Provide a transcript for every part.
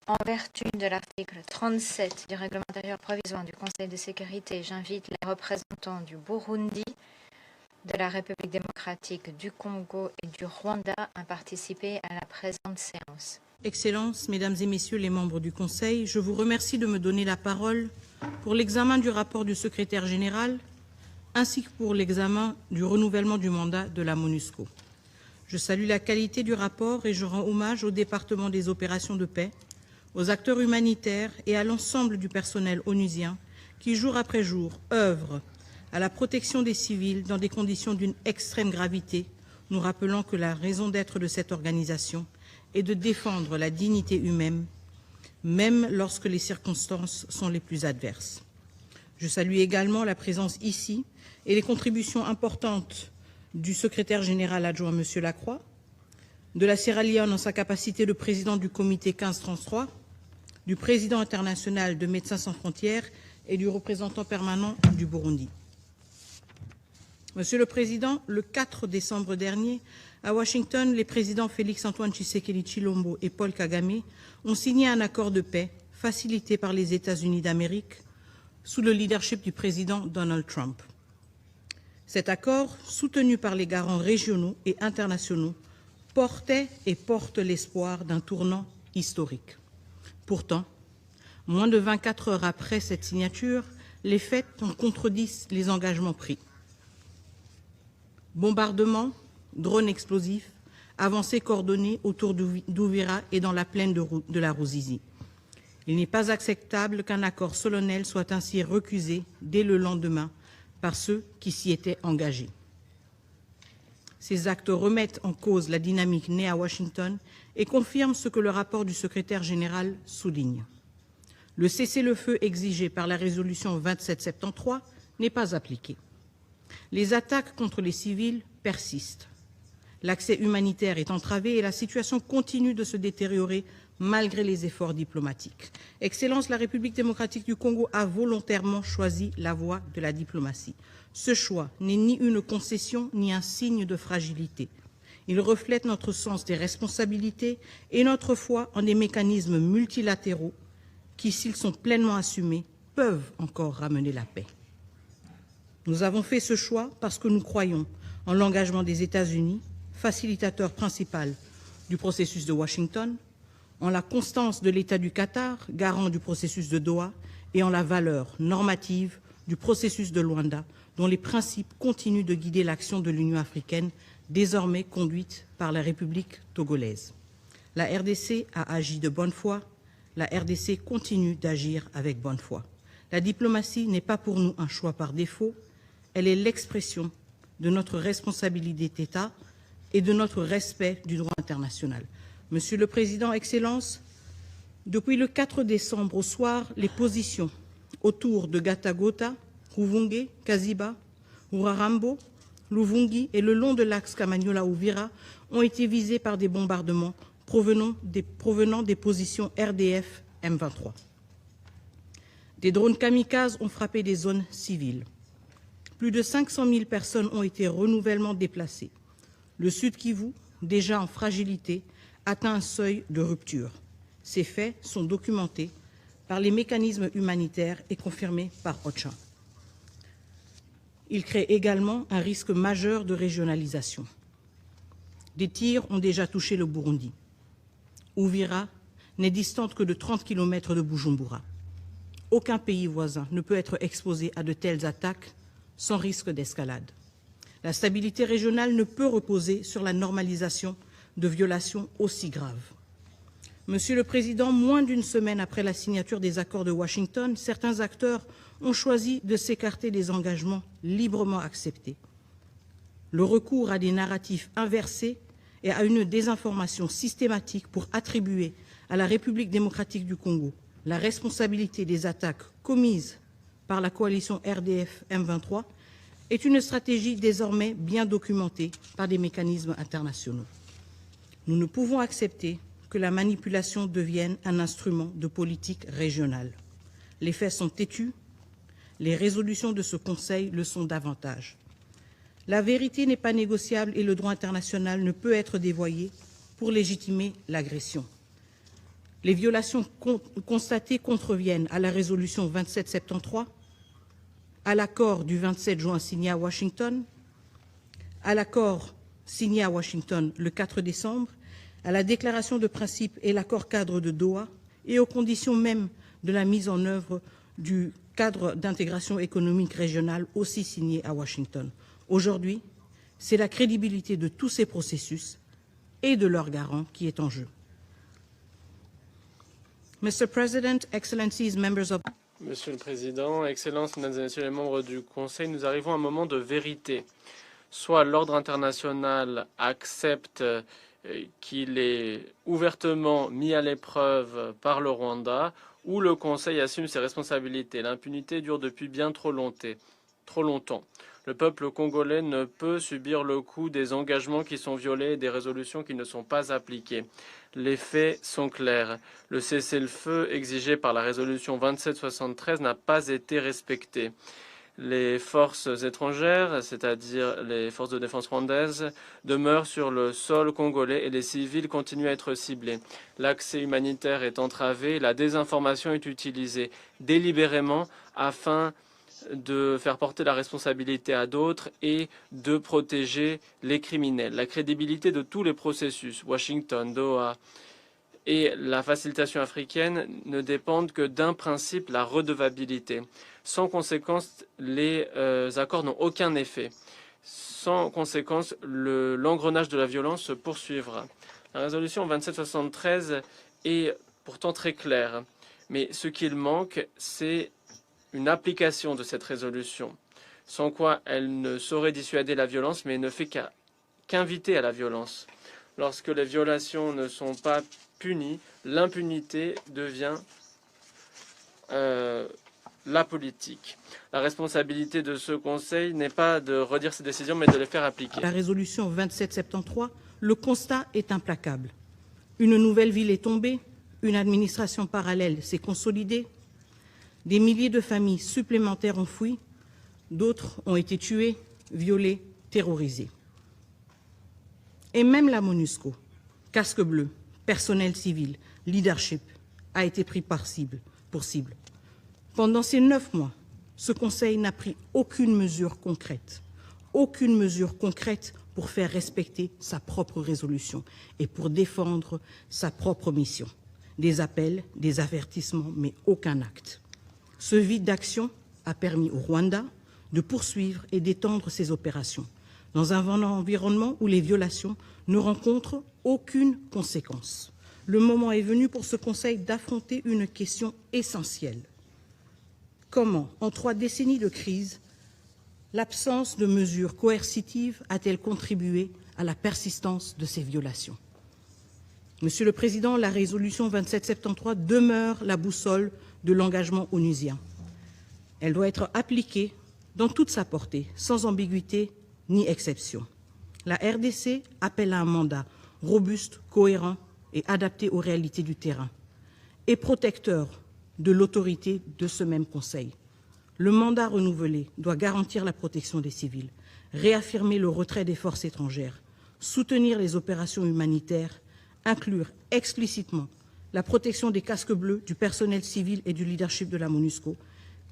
En vertu de l'article 37 du règlement intérieur provisoire du Conseil de sécurité, j'invite les représentants du Burundi, de la République démocratique du Congo et du Rwanda à participer à la présente séance. Excellences, Mesdames et Messieurs les membres du Conseil, je vous remercie de me donner la parole pour l'examen du rapport du secrétaire général ainsi que pour l'examen du renouvellement du mandat de la MONUSCO. Je salue la qualité du rapport et je rends hommage au département des opérations de paix, aux acteurs humanitaires et à l'ensemble du personnel onusien qui, jour après jour, œuvrent à la protection des civils dans des conditions d'une extrême gravité, nous rappelant que la raison d'être de cette organisation est de défendre la dignité humaine, même lorsque les circonstances sont les plus adverses. Je salue également la présence ici et les contributions importantes du secrétaire général adjoint, M. Lacroix, de la Sierra Leone en sa capacité de président du comité 1533, du président international de Médecins sans frontières et du représentant permanent du Burundi. Monsieur le Président, le 4 décembre dernier, à Washington, les présidents Félix-Antoine Tshisekedi Tshilombo et Paul Kagame ont signé un accord de paix facilité par les États-Unis d'Amérique sous le leadership du président Donald Trump. Cet accord, soutenu par les garants régionaux et internationaux, portait et porte l'espoir d'un tournant historique. Pourtant, moins de 24 heures après cette signature, les faits en contredisent les engagements pris. Bombardements, drones explosifs, avancées coordonnées autour d'Ouvira et dans la plaine de la Ruzizi. Il n'est pas acceptable qu'un accord solennel soit ainsi recusé dès le lendemain par ceux qui s'y étaient engagés. Ces actes remettent en cause la dynamique née à Washington et confirment ce que le rapport du secrétaire général souligne. Le cessez-le-feu exigé par la résolution 2773 n'est pas appliqué. Les attaques contre les civils persistent. L'accès humanitaire est entravé et la situation continue de se détériorer malgré les efforts diplomatiques. Excellence, la République démocratique du Congo a volontairement choisi la voie de la diplomatie. Ce choix n'est ni une concession ni un signe de fragilité. Il reflète notre sens des responsabilités et notre foi en des mécanismes multilatéraux qui, s'ils sont pleinement assumés, peuvent encore ramener la paix. Nous avons fait ce choix parce que nous croyons en l'engagement des États-Unis, facilitateur principal du processus de Washington, en la constance de l'État du Qatar, garant du processus de Doha, et en la valeur normative du processus de Luanda, dont les principes continuent de guider l'action de l'Union africaine, désormais conduite par la République togolaise. La RDC a agi de bonne foi, la RDC continue d'agir avec bonne foi. La diplomatie n'est pas pour nous un choix par défaut, elle est l'expression de notre responsabilité d'État et de notre respect du droit international. Monsieur le Président, Excellences, depuis le 4 décembre au soir, les positions autour de Gatagota, Ruvunge, Kaziba, Urarambo, Luvungi et le long de l'axe Kamanyola-Ouvira ont été visées par des bombardements provenant des positions RDF M23. Des drones kamikazes ont frappé des zones civiles. Plus de 500 000 personnes ont été renouvellement déplacées. Le Sud Kivu, déjà en fragilité, atteint un seuil de rupture. Ces faits sont documentés par les mécanismes humanitaires et confirmés par OCHA. Ils créent également un risque majeur de régionalisation. Des tirs ont déjà touché le Burundi. Ouvira n'est distante que de 30 km de Bujumbura. Aucun pays voisin ne peut être exposé à de telles attaques sans risque d'escalade. La stabilité régionale ne peut reposer sur la normalisation de violations aussi graves. Monsieur le Président, moins d'une semaine après la signature des accords de Washington, certains acteurs ont choisi de s'écarter des engagements librement acceptés. Le recours à des narratifs inversés et à une désinformation systématique pour attribuer à la République démocratique du Congo la responsabilité des attaques commises par la coalition RDF M23 est une stratégie désormais bien documentée par des mécanismes internationaux. Nous ne pouvons accepter que la manipulation devienne un instrument de politique régionale. Les faits sont têtus, les résolutions de ce Conseil le sont davantage. La vérité n'est pas négociable et le droit international ne peut être dévoyé pour légitimer l'agression. Les violations constatées contreviennent à la résolution 2773, à l'accord du 27 juin signé à Washington, à l'accord signé à Washington le 4 décembre, à la déclaration de principe et l'accord cadre de Doha et aux conditions mêmes de la mise en œuvre du cadre d'intégration économique régionale aussi signé à Washington. Aujourd'hui, c'est la crédibilité de tous ces processus et de leurs garants qui est en jeu. Mr. President, Excellencies, members of... Monsieur le Président, Excellences, Mesdames et Messieurs les membres du Conseil, nous arrivons à un moment de vérité. Soit l'ordre international accepte qu'il est ouvertement mis à l'épreuve par le Rwanda, ou le Conseil assume ses responsabilités. L'impunité dure depuis bien trop longtemps. Le peuple congolais ne peut subir le coup des engagements qui sont violés et des résolutions qui ne sont pas appliquées. Les faits sont clairs. Le cessez-le-feu exigé par la résolution 2773 n'a pas été respecté. Les forces étrangères, c'est-à-dire les forces de défense rwandaises, demeurent sur le sol congolais et les civils continuent à être ciblés. L'accès humanitaire est entravé, la désinformation est utilisée délibérément afin de faire porter la responsabilité à d'autres et de protéger les criminels. La crédibilité de tous les processus, Washington, Doha et la facilitation africaine, ne dépendent que d'un principe, la redevabilité. Sans conséquence, les accords n'ont aucun effet. Sans conséquence, l'engrenage de la violence se poursuivra. La résolution 2773 est pourtant très claire, mais ce qu'il manque, c'est une application de cette résolution, sans quoi elle ne saurait dissuader la violence, mais ne fait qu'inviter à la violence. Lorsque les violations ne sont pas punies, l'impunité devient la politique. La responsabilité de ce Conseil n'est pas de redire ses décisions, mais de les faire appliquer. La résolution 2773, le constat est implacable. Une nouvelle ville est tombée, une administration parallèle s'est consolidée, des milliers de familles supplémentaires ont fui, d'autres ont été tuées, violées, terrorisées. Et même la MONUSCO, casque bleu, personnel civil, leadership, a été pris pour cible. Pendant ces 9 mois, ce Conseil n'a pris aucune mesure concrète pour faire respecter sa propre résolution et pour défendre sa propre mission. Des appels, des avertissements, mais aucun acte. Ce vide d'action a permis au Rwanda de poursuivre et d'étendre ses opérations dans un environnement où les violations ne rencontrent aucune conséquence. Le moment est venu pour ce Conseil d'affronter une question essentielle. Comment, en 3 décennies de crise, l'absence de mesures coercitives a-t-elle contribué à la persistance de ces violations? Monsieur le Président, la résolution 2773 demeure la boussole de l'engagement onusien. Elle doit être appliquée dans toute sa portée, sans ambiguïté ni exception. La RDC appelle à un mandat robuste, cohérent et adapté aux réalités du terrain, et protecteur de l'autorité de ce même Conseil. Le mandat renouvelé doit garantir la protection des civils, réaffirmer le retrait des forces étrangères, soutenir les opérations humanitaires, inclure explicitement la protection des casques bleus, du personnel civil et du leadership de la MONUSCO,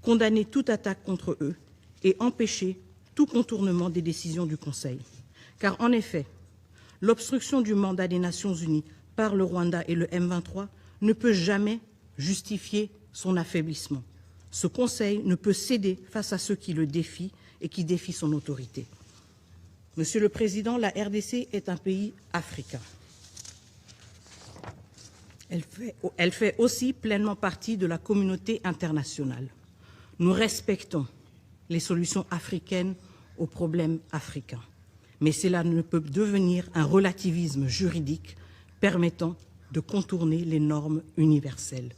condamner toute attaque contre eux et empêcher tout contournement des décisions du Conseil. Car en effet, l'obstruction du mandat des Nations Unies par le Rwanda et le M23 ne peut jamais justifier son affaiblissement. Ce Conseil ne peut céder face à ceux qui le défient et qui défient son autorité. Monsieur le Président, la RDC est un pays africain. Elle fait aussi pleinement partie de la communauté internationale. Nous respectons les solutions africaines aux problèmes africains. Mais cela ne peut devenir un relativisme juridique permettant de contourner les normes universelles.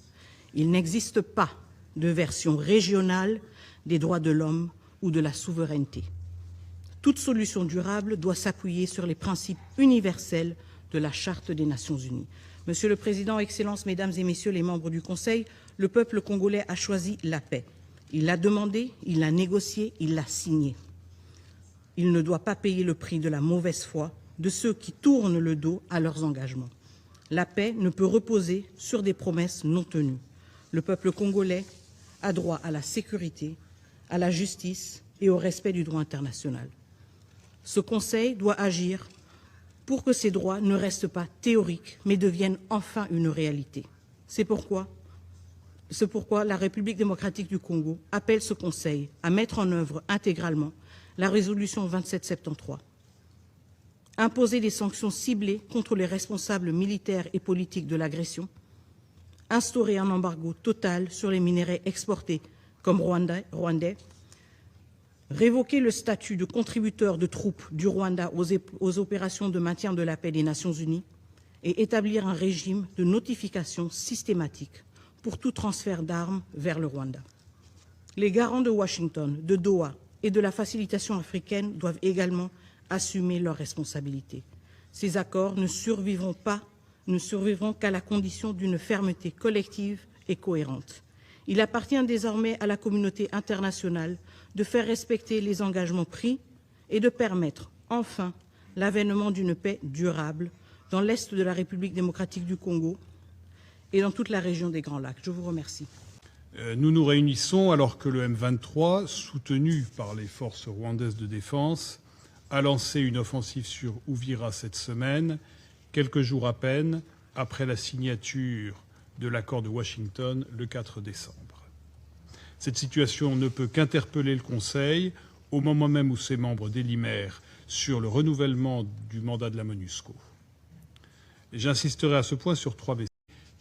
Il n'existe pas de version régionale des droits de l'homme ou de la souveraineté. Toute solution durable doit s'appuyer sur les principes universels de la Charte des Nations Unies. Monsieur le Président, Excellences, Mesdames et Messieurs les membres du Conseil, le peuple congolais a choisi la paix. Il l'a demandée, il l'a négociée, il l'a signée. Il ne doit pas payer le prix de la mauvaise foi de ceux qui tournent le dos à leurs engagements. La paix ne peut reposer sur des promesses non tenues. Le peuple congolais a droit à la sécurité, à la justice et au respect du droit international. Ce Conseil doit agir pour que ces droits ne restent pas théoriques, mais deviennent enfin une réalité. C'est pourquoi la République démocratique du Congo appelle ce Conseil à mettre en œuvre intégralement la résolution 2773. Imposer des sanctions ciblées contre les responsables militaires et politiques de l'agression, instaurer un embargo total sur les minerais exportés comme rwandais, révoquer le statut de contributeur de troupes du Rwanda aux opérations de maintien de la paix des Nations Unies et établir un régime de notification systématique pour tout transfert d'armes vers le Rwanda. Les garants de Washington, de Doha et de la facilitation africaine doivent également assumer leurs responsabilités. Ces accords ne survivront qu'à la condition d'une fermeté collective et cohérente. Il appartient désormais à la communauté internationale de faire respecter les engagements pris et de permettre enfin l'avènement d'une paix durable dans l'Est de la République démocratique du Congo et dans toute la région des Grands Lacs. Je vous remercie. Nous nous réunissons alors que le M23, soutenu par les forces rwandaises de défense, a lancé une offensive sur Uvira cette semaine, quelques jours à peine après la signature de l'accord de Washington le 4 décembre. Cette situation ne peut qu'interpeller le Conseil au moment même où ses membres délibèrent sur le renouvellement du mandat de la MONUSCO. J'insisterai à ce point sur 3 messages.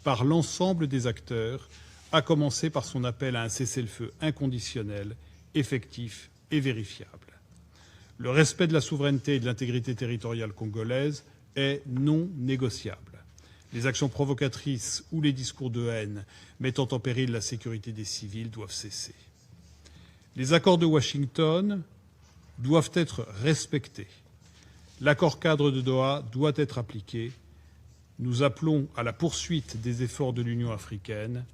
Par l'ensemble des acteurs, à commencer par son appel à un cessez-le-feu inconditionnel, effectif et vérifiable. Le respect de la souveraineté et de l'intégrité territoriale congolaise est non négociable. Les actions provocatrices ou les discours de haine mettant en péril la sécurité des civils doivent cesser. Les accords de Washington doivent être respectés. L'accord cadre de Doha doit être appliqué. Nous appelons à la poursuite des efforts de l'Union africaine.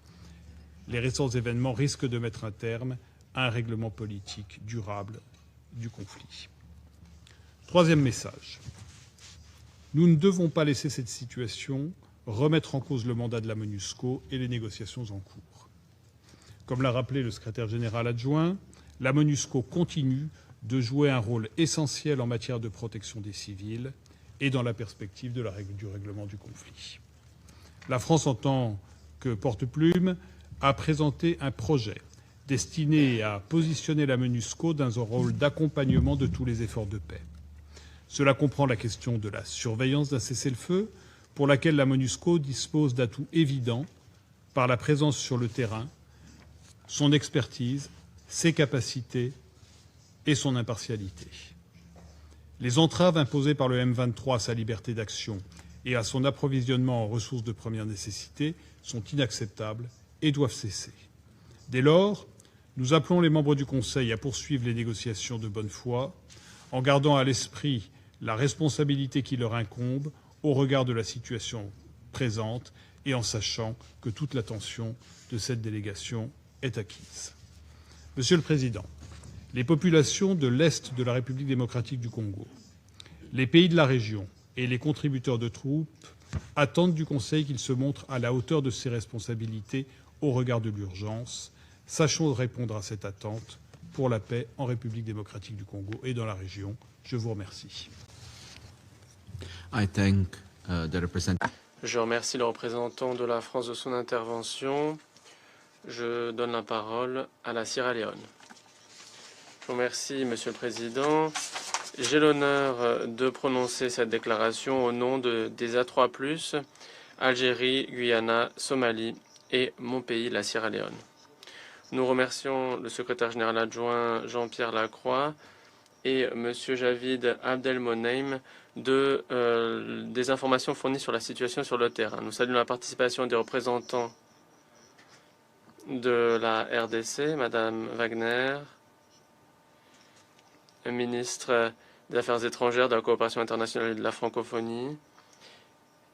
Les récents événements risquent de mettre un terme à un règlement politique durable du conflit. 3e message. Nous ne devons pas laisser cette situation remettre en cause le mandat de la MONUSCO et les négociations en cours. Comme l'a rappelé le secrétaire général adjoint, la MONUSCO continue de jouer un rôle essentiel en matière de protection des civils et dans la perspective du règlement du conflit. La France, en tant que porte-plume, a présenté un projet destiné à positionner la MONUSCO dans un rôle d'accompagnement de tous les efforts de paix. Cela comprend la question de la surveillance d'un cessez-le-feu, pour laquelle la MONUSCO dispose d'atouts évidents par la présence sur le terrain, son expertise, ses capacités et son impartialité. Les entraves imposées par le M23 à sa liberté d'action et à son approvisionnement en ressources de première nécessité sont inacceptables et doivent cesser. Dès lors, nous appelons les membres du Conseil à poursuivre les négociations de bonne foi, en gardant à l'esprit la responsabilité qui leur incombe au regard de la situation présente et en sachant que toute l'attention de cette délégation est acquise. Monsieur le Président, les populations de l'Est de la République démocratique du Congo, les pays de la région et les contributeurs de troupes attendent du Conseil qu'il se montre à la hauteur de ses responsabilités au regard de l'urgence. Sachons répondre à cette attente pour la paix en République démocratique du Congo et dans la région. Je vous remercie. Je remercie le représentant de la France de son intervention. Je donne la parole à la Sierra Leone. Je vous remercie, Monsieur le Président. J'ai l'honneur de prononcer cette déclaration au nom des A3+, Algérie, Guyana, Somalie et mon pays, la Sierra Leone. Nous remercions le secrétaire général adjoint Jean-Pierre Lacroix et M. Javid Abdelmoneim des informations fournies sur la situation sur le terrain. Nous saluons la participation des représentants de la RDC, Mme Wagner, ministre des Affaires étrangères, de la coopération internationale et de la francophonie,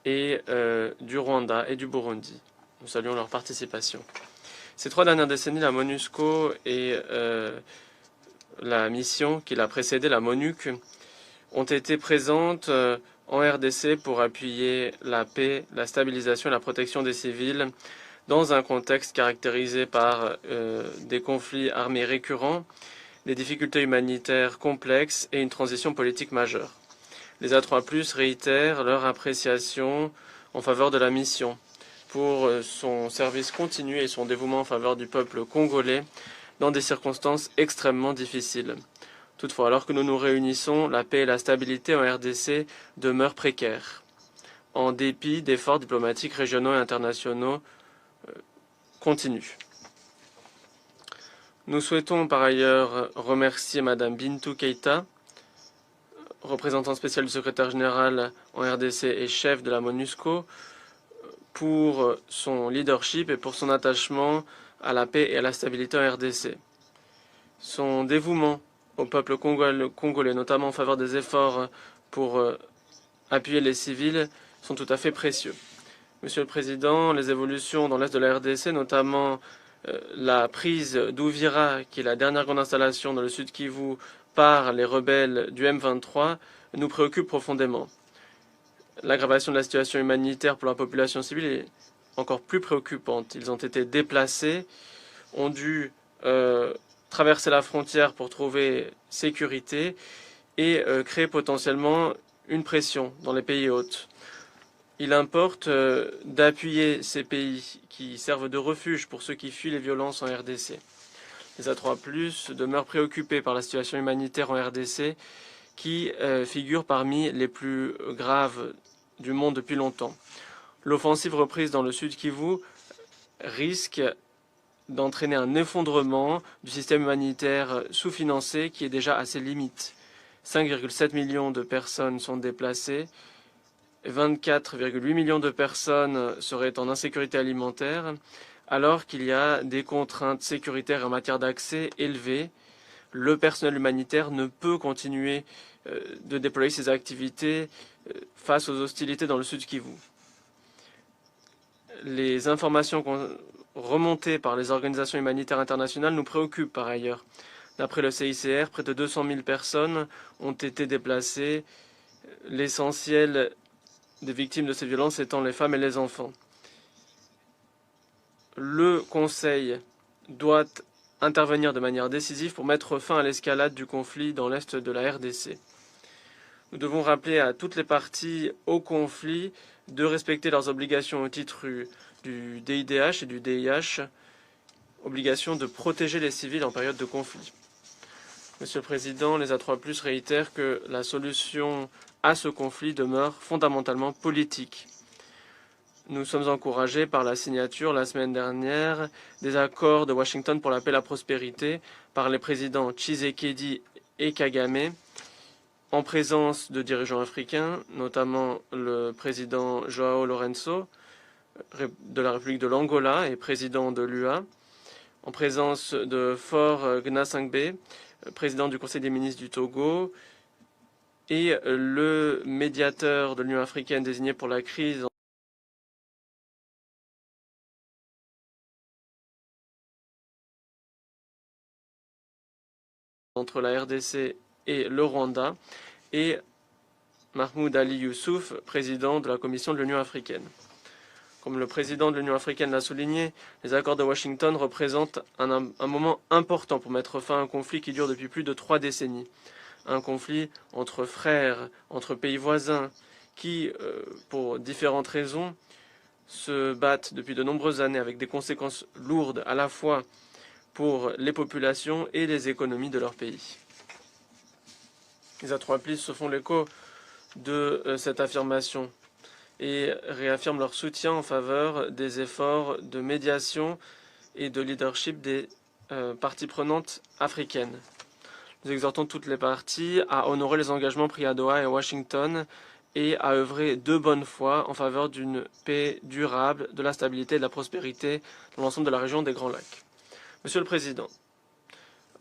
et du Rwanda et du Burundi. Nous saluons leur participation. Ces 3 dernières décennies, la MONUSCO et la mission qui l'a précédée, la MONUC, ont été présentes en RDC pour appuyer la paix, la stabilisation et la protection des civils dans un contexte caractérisé par des conflits armés récurrents, des difficultés humanitaires complexes et une transition politique majeure. Les A3+ réitèrent leur appréciation en faveur de la mission pour son service continu et son dévouement en faveur du peuple congolais dans des circonstances extrêmement difficiles. Toutefois, alors que nous nous réunissons, la paix et la stabilité en RDC demeurent précaires, en dépit d'efforts diplomatiques régionaux et internationaux continus. Nous souhaitons par ailleurs remercier Madame Bintou Keïta, représentante spéciale du secrétaire général en RDC et chef de la MONUSCO, pour son leadership et pour son attachement à la paix et à la stabilité en RDC. Son dévouement au peuple congolais, notamment en faveur des efforts pour appuyer les civils, sont tout à fait précieux. Monsieur le Président, les évolutions dans l'est de la RDC, notamment la prise d'Ouvira, qui est la dernière grande installation dans le sud Kivu, par les rebelles du M23, nous préoccupent profondément. L'aggravation de la situation humanitaire pour la population civile est encore plus préoccupante. Ils ont été déplacés, ont dû traverser la frontière pour trouver sécurité et créer potentiellement une pression dans les pays hôtes. Il importe d'appuyer ces pays qui servent de refuge pour ceux qui fuient les violences en RDC. Les A3+ demeurent préoccupés par la situation humanitaire en RDC qui figure parmi les plus graves du monde depuis longtemps. L'offensive reprise dans le sud Kivu risque d'entraîner un effondrement du système humanitaire sous-financé qui est déjà à ses limites. 5,7 millions de personnes sont déplacées, 24,8 millions de personnes seraient en insécurité alimentaire, alors qu'il y a des contraintes sécuritaires en matière d'accès élevées. Le personnel humanitaire ne peut continuer de déployer ses activités face aux hostilités dans le sud Kivu. Les informations remontées par les organisations humanitaires internationales nous préoccupent par ailleurs. D'après le CICR, près de 200 000 personnes ont été déplacées, l'essentiel des victimes de ces violences étant les femmes et les enfants. Le Conseil doit intervenir de manière décisive pour mettre fin à l'escalade du conflit dans l'est de la RDC. Nous devons rappeler à toutes les parties au conflit de respecter leurs obligations au titre du DIDH et du DIH, obligation de protéger les civils en période de conflit. Monsieur le Président, les A3+ réitèrent que la solution à ce conflit demeure fondamentalement politique. Nous sommes encouragés par la signature la semaine dernière des accords de Washington pour la paix et la prospérité par les présidents Tshisekedi et Kagame, en présence de dirigeants africains, notamment le président João Lourenço de la République de l'Angola et président de l'UA, en présence de Faure Gnassingbé, président du Conseil des ministres du Togo, et le médiateur de l'Union africaine désigné pour la crise entre la RDC et le Rwanda, et Mahmoud Ali Youssouf, président de la Commission de l'Union africaine. Comme le président de l'Union africaine l'a souligné, les accords de Washington représentent un moment important pour mettre fin à un conflit qui dure depuis plus de 3 décennies. Un conflit entre frères, entre pays voisins, qui, pour différentes raisons, se battent depuis de nombreuses années avec des conséquences lourdes à la fois pour les populations et les économies de leur pays. Les A3+ se font l'écho de cette affirmation et réaffirment leur soutien en faveur des efforts de médiation et de leadership des parties prenantes africaines. Nous exhortons toutes les parties à honorer les engagements pris à Doha et à Washington et à œuvrer de bonne foi en faveur d'une paix durable, de la stabilité et de la prospérité dans l'ensemble de la région des Grands Lacs. Monsieur le Président,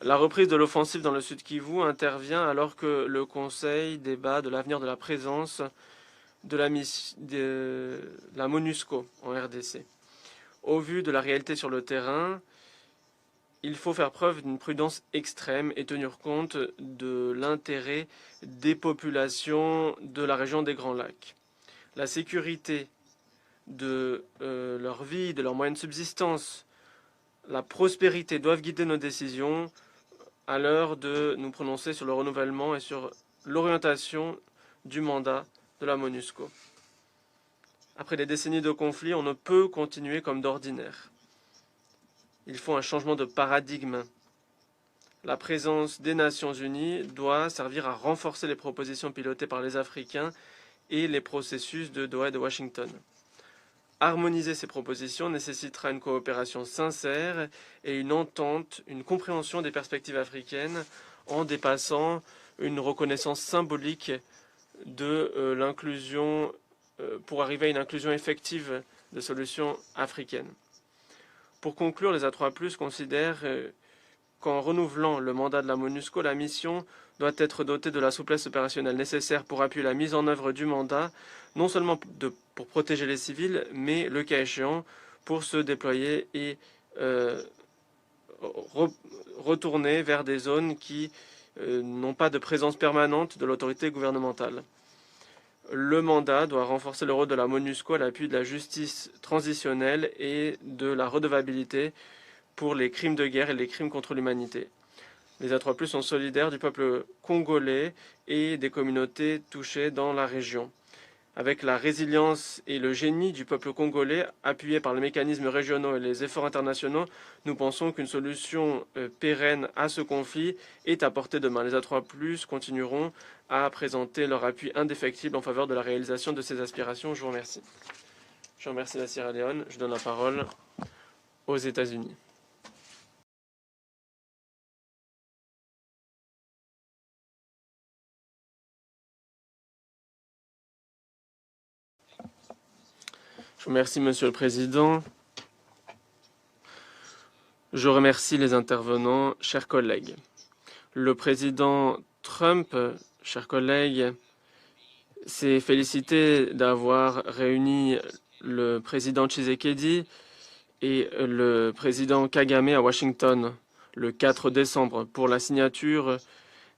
la reprise de l'offensive dans le sud Kivu intervient alors que le Conseil débat de l'avenir de la présence de la MONUSCO en RDC. Au vu de la réalité sur le terrain, il faut faire preuve d'une prudence extrême et tenir compte de l'intérêt des populations de la région des Grands Lacs. La sécurité de leur vie, de leurs moyens de subsistance, la prospérité doivent guider nos décisions à l'heure de nous prononcer sur le renouvellement et sur l'orientation du mandat de la MONUSCO. Après des décennies de conflits, on ne peut continuer comme d'ordinaire. Il faut un changement de paradigme. La présence des Nations Unies doit servir à renforcer les propositions pilotées par les Africains et les processus de Doha et de Washington. Harmoniser ces propositions nécessitera une coopération sincère et une entente, une compréhension des perspectives africaines en dépassant une reconnaissance symbolique de l'inclusion pour arriver à une inclusion effective de solutions africaines. Pour conclure, les A3+ considèrent qu'en renouvelant le mandat de la MONUSCO, la mission doit être dotée de la souplesse opérationnelle nécessaire pour appuyer la mise en œuvre du mandat, non seulement pour protéger les civils, mais, le cas échéant, pour se déployer et retourner vers des zones qui n'ont pas de présence permanente de l'autorité gouvernementale. Le mandat doit renforcer le rôle de la MONUSCO à l'appui de la justice transitionnelle et de la redevabilité pour les crimes de guerre et les crimes contre l'humanité. Les A3+ sont solidaires du peuple congolais et des communautés touchées dans la région. Avec la résilience et le génie du peuple congolais, appuyé par les mécanismes régionaux et les efforts internationaux, nous pensons qu'une solution pérenne à ce conflit est à portée de main. Les A3+ continueront à présenter leur appui indéfectible en faveur de la réalisation de ces aspirations. Je vous remercie. Je remercie la Sierra Leone. Je donne la parole aux États-Unis. Je vous remercie, Monsieur le Président. Je remercie les intervenants, chers collègues. Le président Trump, chers collègues, s'est félicité d'avoir réuni le président Tshisekedi et le président Kagame à Washington le 4 décembre pour la signature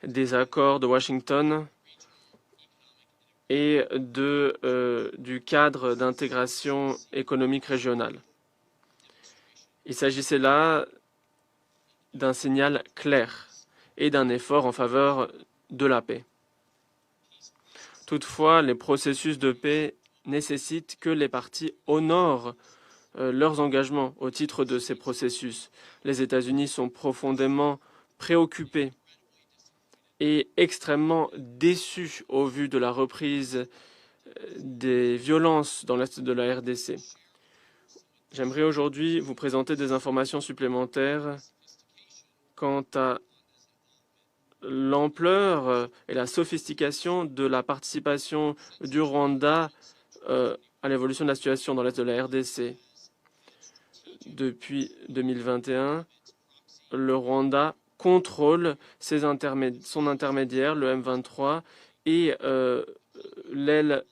des accords de Washington et du cadre d'intégration économique régionale. Il s'agissait là d'un signal clair et d'un effort en faveur de la paix. Toutefois, les processus de paix nécessitent que les parties honorent leurs engagements au titre de ces processus. Les États-Unis sont profondément préoccupés et extrêmement déçus au vu de la reprise des violences dans l'est de la RDC. J'aimerais aujourd'hui vous présenter des informations supplémentaires quant à l'ampleur et la sophistication de la participation du Rwanda à l'évolution de la situation dans l'est de la RDC. Depuis 2021, le Rwanda contrôle son intermédiaire, le M23, et l'aile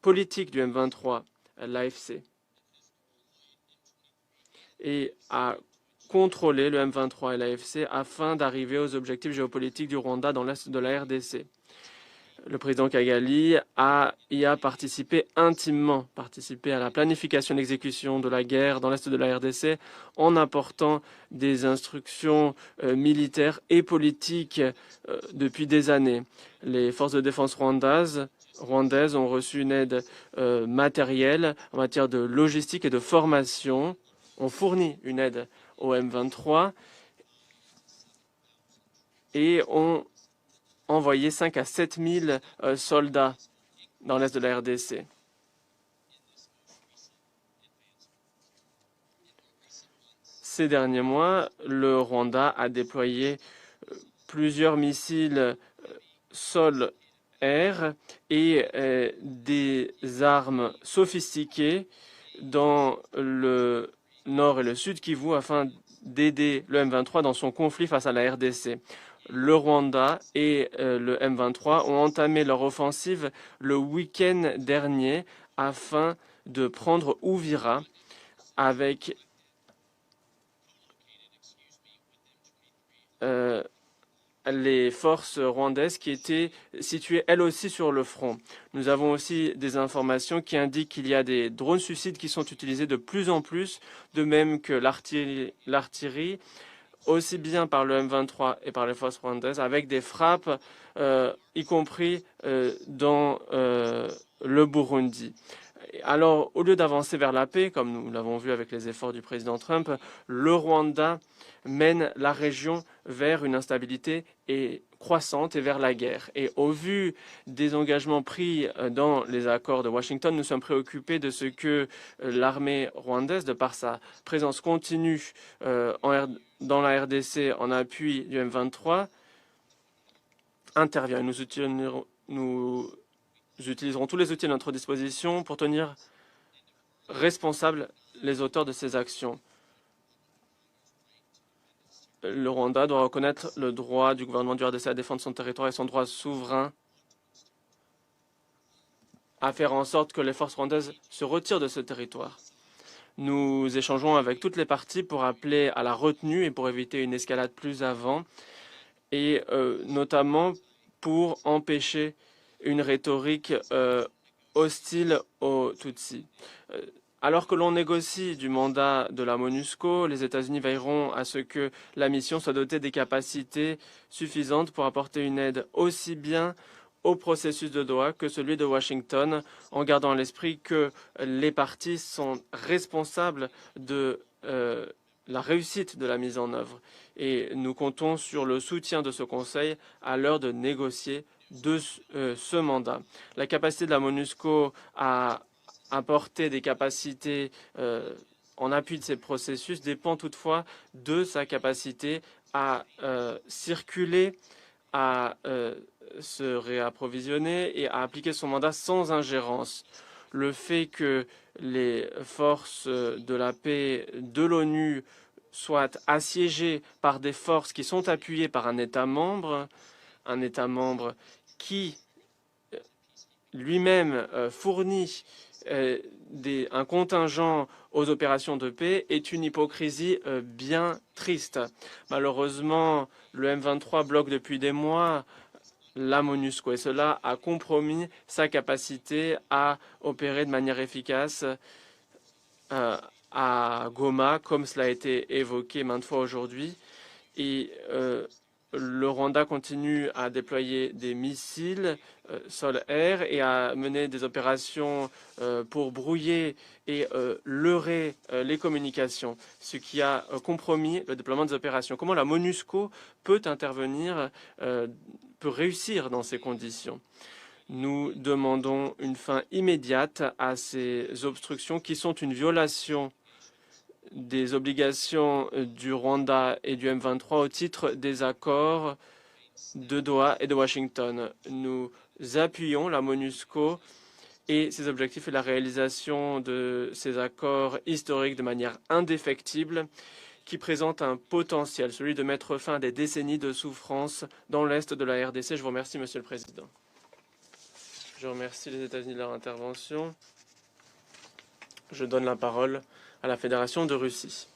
politique du M23, l'AFC, et a contrôlé le M23 et l'AFC afin d'arriver aux objectifs géopolitiques du Rwanda dans l'est de la RDC. Le président Kigali y a participé intimement, à la planification et l'exécution de la guerre dans l'est de la RDC en apportant des instructions militaires et politiques depuis des années. Les forces de défense rwandaises ont reçu une aide matérielle en matière de logistique et de formation, ont fourni une aide au M23 et ont envoyé 5 à 7 000 soldats dans l'est de la RDC. Ces derniers mois, le Rwanda a déployé plusieurs missiles sol-air et des armes sophistiquées dans le nord et le sud Kivu afin d'aider le M23 dans son conflit face à la RDC. Le Rwanda et le M23 ont entamé leur offensive le week-end dernier afin de prendre Uvira avec les forces rwandaises qui étaient situées elles aussi sur le front. Nous avons aussi des informations qui indiquent qu'il y a des drones suicides qui sont utilisés de plus en plus, de même que l'artillerie, aussi bien par le M23 et par les forces rwandaises, avec des frappes, y compris dans le Burundi. Alors, au lieu d'avancer vers la paix, comme nous l'avons vu avec les efforts du président Trump, le Rwanda mène la région vers une instabilité croissante et vers la guerre. Et au vu des engagements pris dans les accords de Washington, nous sommes préoccupés de ce que l'armée rwandaise, de par sa présence continue dans la RDC en appui du M23, intervient. Nous utiliserons tous les outils à notre disposition pour tenir responsables les auteurs de ces actions. Le Rwanda doit reconnaître le droit du gouvernement du RDC à défendre son territoire et son droit souverain à faire en sorte que les forces rwandaises se retirent de ce territoire. Nous échangeons avec toutes les parties pour appeler à la retenue et pour éviter une escalade plus avant, et notamment pour empêcher une rhétorique hostile aux Tutsis. Alors que l'on négocie du mandat de la MONUSCO, les États-Unis veilleront à ce que la mission soit dotée des capacités suffisantes pour apporter une aide aussi bien au processus de Doha que celui de Washington, en gardant à l'esprit que les parties sont responsables de la réussite de la mise en œuvre. Et nous comptons sur le soutien de ce Conseil à l'heure de négocier de ce mandat. La capacité de la MONUSCO à apporter des capacités en appui de ces processus dépend toutefois de sa capacité à circuler, à se réapprovisionner et à appliquer son mandat sans ingérence. Le fait que les forces de la paix de l'ONU soient assiégées par des forces qui sont appuyées par un État membre qui lui-même fournit un contingent aux opérations de paix est une hypocrisie bien triste. Malheureusement, le M23 bloque depuis des mois la MONUSCO et cela a compromis sa capacité à opérer de manière efficace à Goma, comme cela a été évoqué maintes fois aujourd'hui. Et le Rwanda continue à déployer des missiles sol-air et à mener des opérations pour brouiller et leurrer les communications, ce qui a compromis le déploiement des opérations. Comment la MONUSCO peut intervenir, peut réussir dans ces conditions? Nous demandons une fin immédiate à ces obstructions qui sont une violation des obligations du Rwanda et du M23 au titre des accords de Doha et de Washington. Nous appuyons la MONUSCO et ses objectifs et la réalisation de ces accords historiques de manière indéfectible qui présentent un potentiel, celui de mettre fin à des décennies de souffrance dans l'Est de la RDC. Je vous remercie, Monsieur le Président. Je remercie les États-Unis de leur intervention. Je donne la parole à la Fédération de Russie.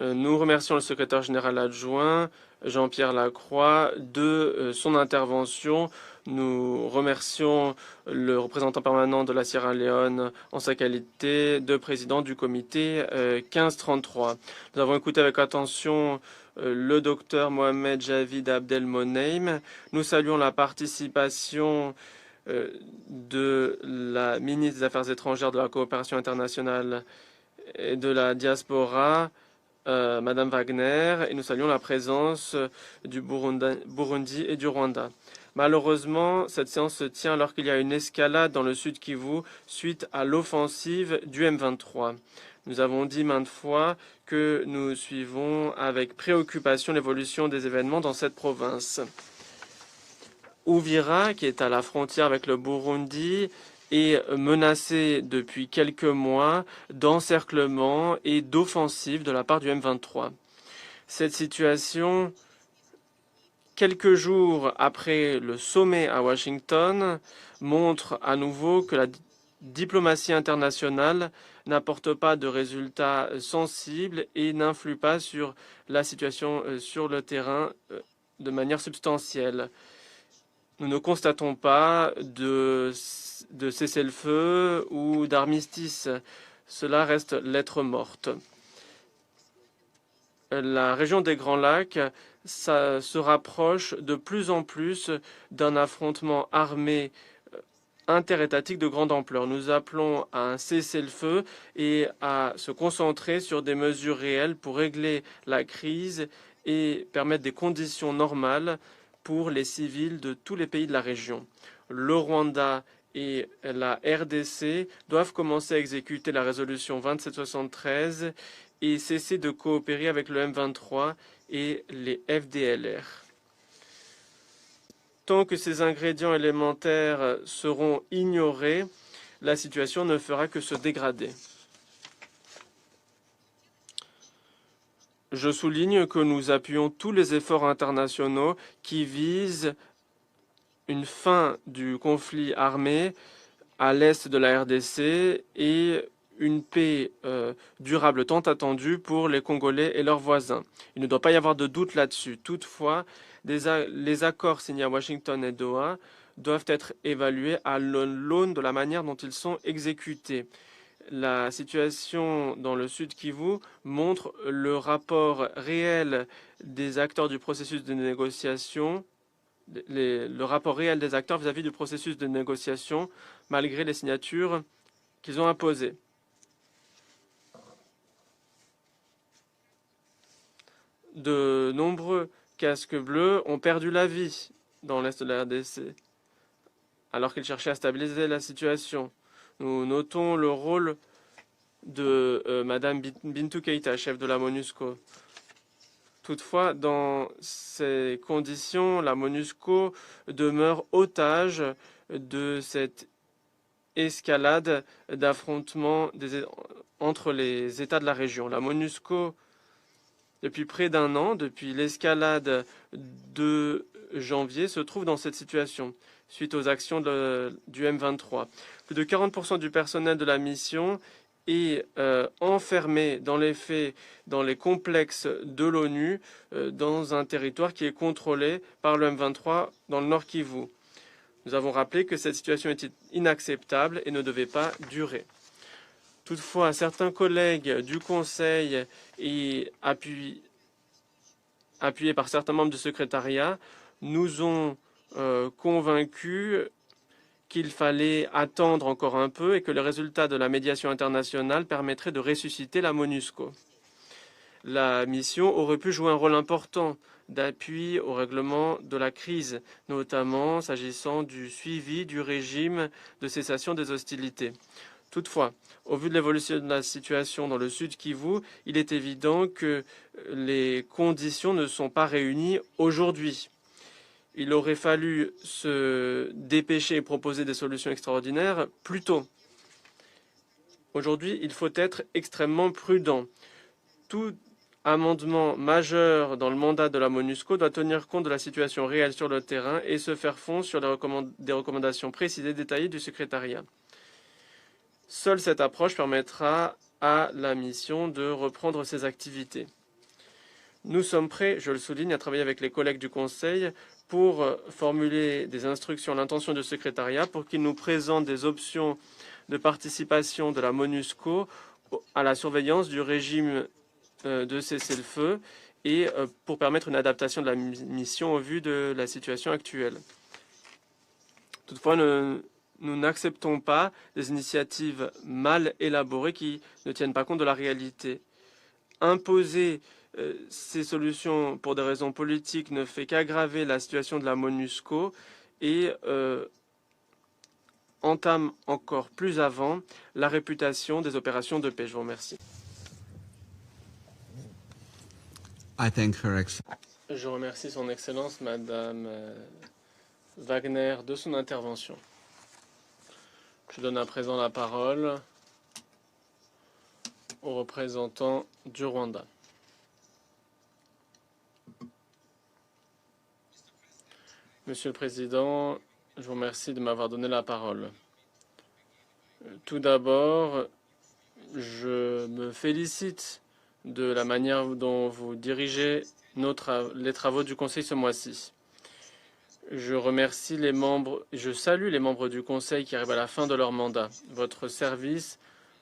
Nous remercions le secrétaire général adjoint, Jean-Pierre Lacroix, de son intervention. Nous remercions le représentant permanent de la Sierra Leone en sa qualité de président du comité 1533. Nous avons écouté avec attention le docteur Mohamed Javid Abdelmoneim. Nous saluons la participation de la ministre des Affaires étrangères, de la coopération internationale et de la diaspora, Madame Wagner, et nous saluons la présence du Burundi et du Rwanda. Malheureusement, cette séance se tient alors qu'il y a une escalade dans le Sud Kivu suite à l'offensive du M23. Nous avons dit maintes fois que nous suivons avec préoccupation l'évolution des événements dans cette province. Uvira, qui est à la frontière avec le Burundi, est menacée depuis quelques mois d'encerclement et d'offensive de la part du M23. Cette situation, quelques jours après le sommet à Washington, montre à nouveau que diplomatie internationale n'apporte pas de résultats sensibles et n'influe pas sur la situation sur le terrain de manière substantielle. Nous ne constatons pas de cessez-le-feu ou d'armistice. Cela reste lettre morte. La région des Grands Lacs se rapproche de plus en plus d'un affrontement armé interétatique de grande ampleur. Nous appelons à un cessez-le-feu et à se concentrer sur des mesures réelles pour régler la crise et permettre des conditions normales pour les civils de tous les pays de la région. Le Rwanda et la RDC doivent commencer à exécuter la résolution 2773 et cesser de coopérer avec le M23 et les FDLR. Tant que ces ingrédients élémentaires seront ignorés, la situation ne fera que se dégrader. Je souligne que nous appuyons tous les efforts internationaux qui visent une fin du conflit armé à l'est de la RDC et une paix durable tant attendue pour les Congolais et leurs voisins. Il ne doit pas y avoir de doute là-dessus. Toutefois, les accords signés à Washington et Doha doivent être évalués à l'aune de la manière dont ils sont exécutés. La situation dans le Sud Kivu montre le rapport réel des acteurs du processus de négociation, le rapport réel des acteurs vis-à-vis du processus de négociation, malgré les signatures qu'ils ont imposées. De nombreux casques bleus ont perdu la vie dans l'est de la RDC, alors qu'ils cherchaient à stabiliser la situation. Nous notons le rôle de Madame Bintou Keïta, chef de la MONUSCO. Toutefois, dans ces conditions, la MONUSCO demeure otage de cette escalade d'affrontements entre les États de la région. La MONUSCO, depuis près d'un an, depuis l'escalade de janvier, se trouve dans cette situation suite aux actions du M23. Plus de 40% du personnel de la mission est enfermé dans les faits dans les complexes de l'ONU dans un territoire qui est contrôlé par le M23 dans le Nord Kivu. Nous avons rappelé que cette situation était inacceptable et ne devait pas durer. Toutefois, certains collègues du Conseil et appuyés par certains membres du secrétariat nous ont convaincus qu'il fallait attendre encore un peu et que le résultat de la médiation internationale permettrait de ressusciter la MONUSCO. La mission aurait pu jouer un rôle important d'appui au règlement de la crise, notamment s'agissant du suivi du régime de cessation des hostilités. Toutefois, au vu de l'évolution de la situation dans le Sud Kivu, il est évident que les conditions ne sont pas réunies aujourd'hui. Il aurait fallu se dépêcher et proposer des solutions extraordinaires plus tôt. Aujourd'hui, il faut être extrêmement prudent. Tout amendement majeur dans le mandat de la MONUSCO doit tenir compte de la situation réelle sur le terrain et se faire fond sur des recommandations précises et détaillées du secrétariat. Seule cette approche permettra à la mission de reprendre ses activités. Nous sommes prêts, je le souligne, à travailler avec les collègues du Conseil pour formuler des instructions à l'intention du secrétariat pour qu'il nous présente des options de participation de la MONUSCO à la surveillance du régime de cessez-le-feu et pour permettre une adaptation de la mission au vu de la situation actuelle. Toutefois, nous n'acceptons pas des initiatives mal élaborées qui ne tiennent pas compte de la réalité. Imposer ces solutions pour des raisons politiques ne fait qu'aggraver la situation de la MONUSCO et entame encore plus avant la réputation des opérations de paix. Je vous remercie. Je remercie son Excellence, Madame Wagner, de son intervention. Je donne à présent la parole au représentant du Rwanda. Monsieur le Président, je vous remercie de m'avoir donné la parole. Tout d'abord, je me félicite de la manière dont vous dirigez les travaux du Conseil ce mois-ci. Je salue les membres du Conseil qui arrivent à la fin de leur mandat. Votre service,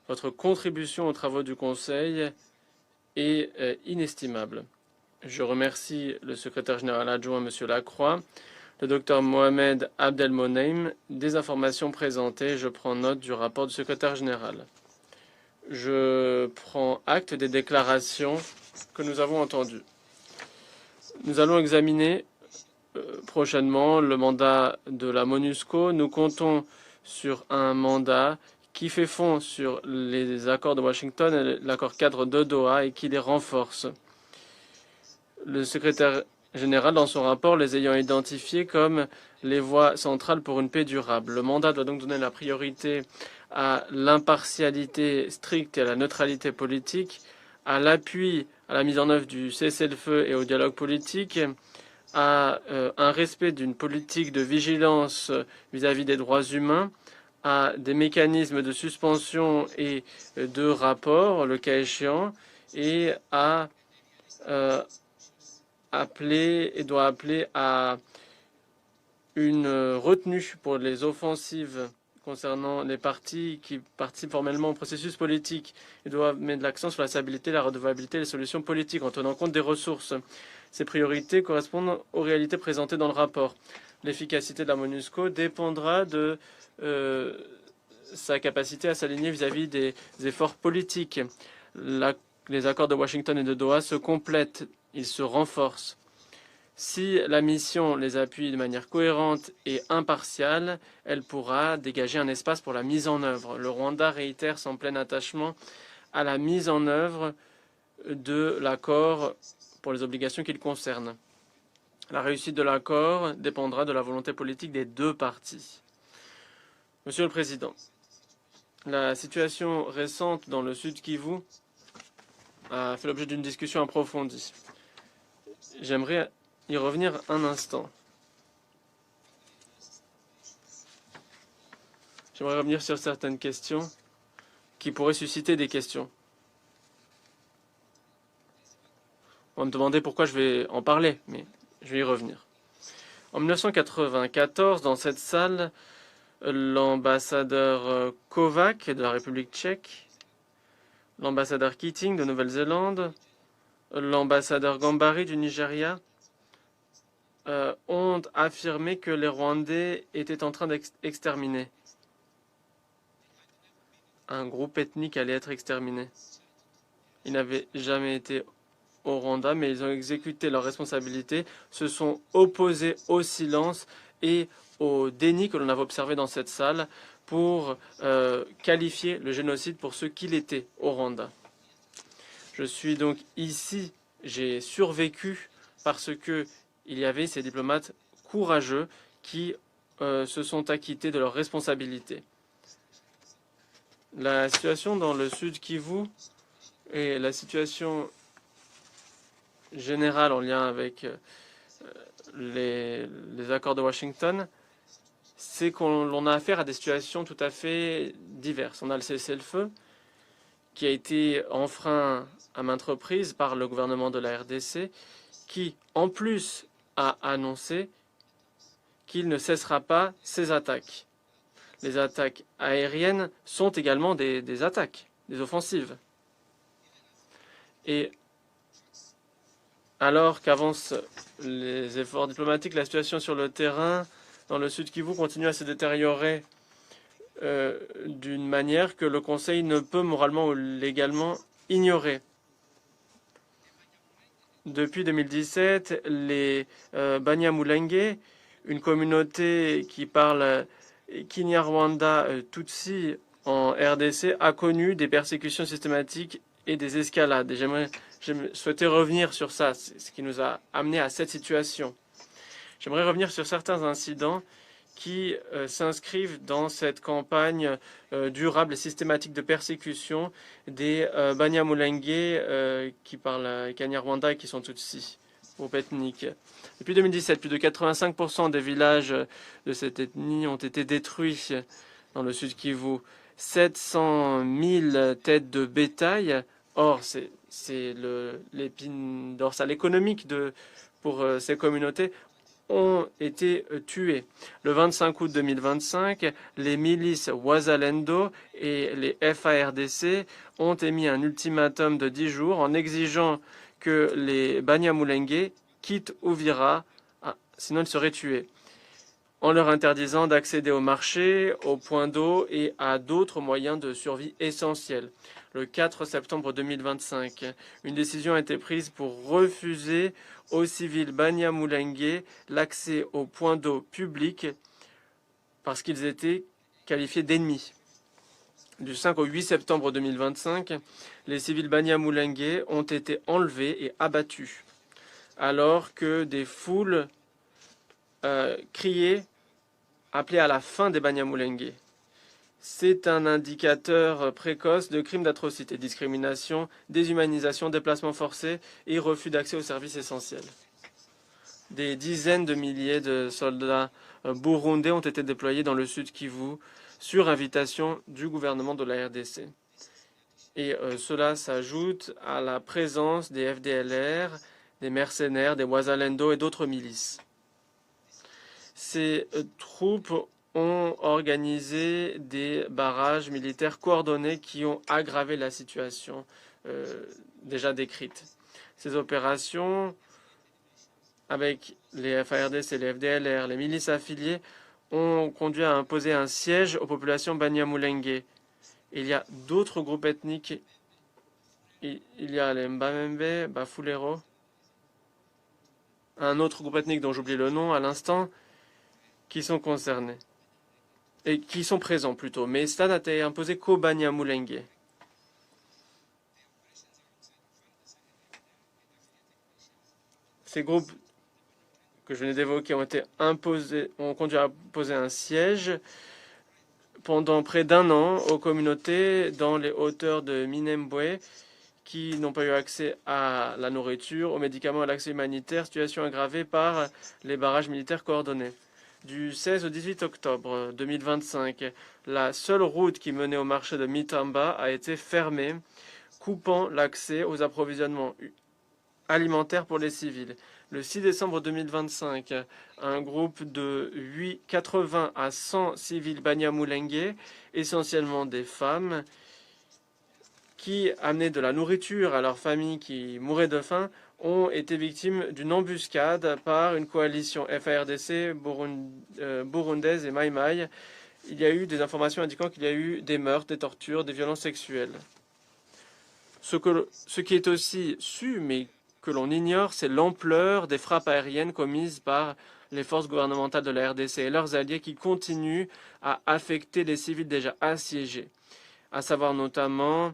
votre contribution aux travaux du Conseil est inestimable. Je remercie le secrétaire général adjoint, M. Lacroix, le docteur Mohamed Abdelmoneim, des informations présentées. Je prends note du rapport du secrétaire général. Je prends acte des déclarations que nous avons entendues. Nous allons examiner prochainement le mandat de la MONUSCO. Nous comptons sur un mandat qui fait fond sur les accords de Washington et l'accord cadre de Doha et qui les renforce. Le secrétaire général, dans son rapport, les ayant identifiés comme les voies centrales pour une paix durable. Le mandat doit donc donner la priorité à l'impartialité stricte et à la neutralité politique, à l'appui à la mise en œuvre du cessez-le-feu et au dialogue politique, à un respect d'une politique de vigilance vis-à-vis des droits humains, à des mécanismes de suspension et de rapport, le cas échéant, et doit appeler à une retenue pour les offensives concernant les partis qui participent formellement au processus politique et doit mettre l'accent sur la stabilité, la redevabilité et les solutions politiques en tenant compte des ressources. Ces priorités correspondent aux réalités présentées dans le rapport. L'efficacité de la MONUSCO dépendra de sa capacité à s'aligner vis-à-vis des efforts politiques. Les accords de Washington et de Doha se complètent, ils se renforcent. Si la mission les appuie de manière cohérente et impartiale, elle pourra dégager un espace pour la mise en œuvre. Le Rwanda réitère son plein attachement à la mise en œuvre de l'accord pour les obligations qu'il concerne. La réussite de l'accord dépendra de la volonté politique des deux parties. Monsieur le Président, la situation récente dans le Sud Kivu a fait l'objet d'une discussion approfondie. J'aimerais y revenir un instant. J'aimerais revenir sur certaines questions qui pourraient susciter des questions. On va me demander pourquoi je vais en parler, mais je vais y revenir. En 1994, dans cette salle, l'ambassadeur Kovac de la République tchèque, l'ambassadeur Keating de Nouvelle-Zélande, l'ambassadeur Gambari du Nigeria ont affirmé que les Rwandais étaient en train d'exterminer. Un groupe ethnique allait être exterminé. Ils n'avaient jamais été au Rwanda, mais ils ont exécuté leurs responsabilités, se sont opposés au silence et au déni que l'on avait observé dans cette salle pour qualifier le génocide pour ce qu'il était au Rwanda. Je suis donc ici, j'ai survécu parce que il y avait ces diplomates courageux qui se sont acquittés de leurs responsabilités. La situation dans le Sud Kivu et la situation générale en lien avec les accords de Washington, c'est qu'on a affaire à des situations tout à fait diverses. On a le cessez-le-feu qui a été enfreint à maintes reprises par le gouvernement de la RDC, qui, en plus, a annoncé qu'il ne cessera pas ses attaques. Les attaques aériennes sont également des attaques, des offensives. Et alors qu'avancent les efforts diplomatiques, la situation sur le terrain dans le Sud Kivu continue à se détériorer d'une manière que le Conseil ne peut moralement ou légalement ignorer. Depuis 2017, les Banyamulenge, une communauté qui parle Kinyarwanda Tutsi en RDC, a connu des persécutions systématiques et des escalades. Et je souhaitais revenir sur ça, ce qui nous a amené à cette situation. J'aimerais revenir sur certains incidents qui s'inscrivent dans cette campagne durable et systématique de persécution des Banyamulenge qui parlent Kanyarwanda et qui sont Tutsi, groupe ethnique. Depuis 2017, plus de 85% des villages de cette ethnie ont été détruits dans le Sud Kivu. 700 000 têtes de bétail. Or, c'est l'épine dorsale économique pour ces communautés ont été tués. Le 25 août 2025, les milices Ouazalendo et les FARDC ont émis un ultimatum de 10 jours en exigeant que les Banyamulenge quittent Uvira, sinon ils seraient tués, en leur interdisant d'accéder au marché, aux points d'eau et à d'autres moyens de survie essentiels. Le 4 septembre 2025, une décision a été prise pour refuser aux civils Banyamulenge l'accès aux points d'eau publics parce qu'ils étaient qualifiés d'ennemis. Du 5 au 8 septembre 2025, les civils Banyamulenge ont été enlevés et abattus, alors que des foules criaient, appelaient à la fin des Banyamulenge. C'est un indicateur précoce de crimes d'atrocité, discrimination, déshumanisation, déplacement forcé et refus d'accès aux services essentiels. Des dizaines de milliers de soldats burundais ont été déployés dans le sud Kivu sur invitation du gouvernement de la RDC. Et cela s'ajoute à la présence des FDLR, des mercenaires, des Ouazalendo et d'autres milices. Ces troupes ont organisé des barrages militaires coordonnés qui ont aggravé la situation déjà décrite. Ces opérations, avec les FARDC, les FDLR, les milices affiliées, ont conduit à imposer un siège aux populations Banyamulenge. Il y a d'autres groupes ethniques. Il y a les Mbamembe, Bafulero, un autre groupe ethnique dont j'oublie le nom à l'instant, qui sont concernés. Et qui sont présents plutôt. Mais cela n'a été imposé qu'aux Banyamulenge. Ces groupes que je venais d'évoquer ont conduit à imposer un siège pendant près d'un an aux communautés dans les hauteurs de Minembwe qui n'ont pas eu accès à la nourriture, aux médicaments et à l'accès humanitaire, situation aggravée par les barrages militaires coordonnés. Du 16 au 18 octobre 2025, la seule route qui menait au marché de Mitamba a été fermée, coupant l'accès aux approvisionnements alimentaires pour les civils. Le 6 décembre 2025, un groupe de 80 à 100 civils Banyamulenge, essentiellement des femmes, qui amenaient de la nourriture à leurs familles qui mouraient de faim, ont été victimes d'une embuscade par une coalition FARDC, burundaise et Mai Mai. Il y a eu des informations indiquant qu'il y a eu des meurtres, des tortures, des violences sexuelles. Ce qui est aussi su, mais que l'on ignore, c'est l'ampleur des frappes aériennes commises par les forces gouvernementales de la RDC et leurs alliés qui continuent à affecter les civils déjà assiégés, à savoir notamment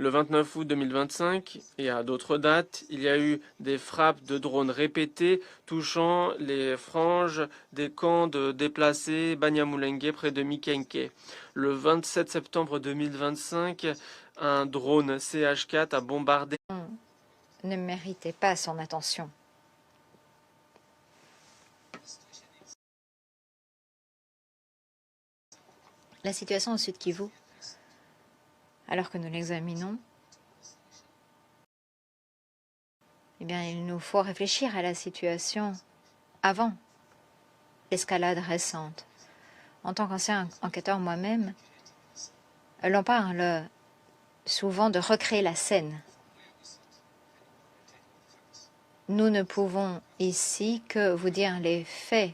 le 29 août 2025 et à d'autres dates, il y a eu des frappes de drones répétées touchant les franges des camps de déplacés Banyamulenge près de Mikenke. Le 27 septembre 2025, un drone CH-4 a bombardé. Ne méritait pas son attention. La situation au Sud Kivu, alors que nous l'examinons, eh bien, il nous faut réfléchir à la situation avant l'escalade récente. En tant qu'ancien enquêteur moi-même, l'on parle souvent de recréer la scène. Nous ne pouvons ici que vous dire les faits.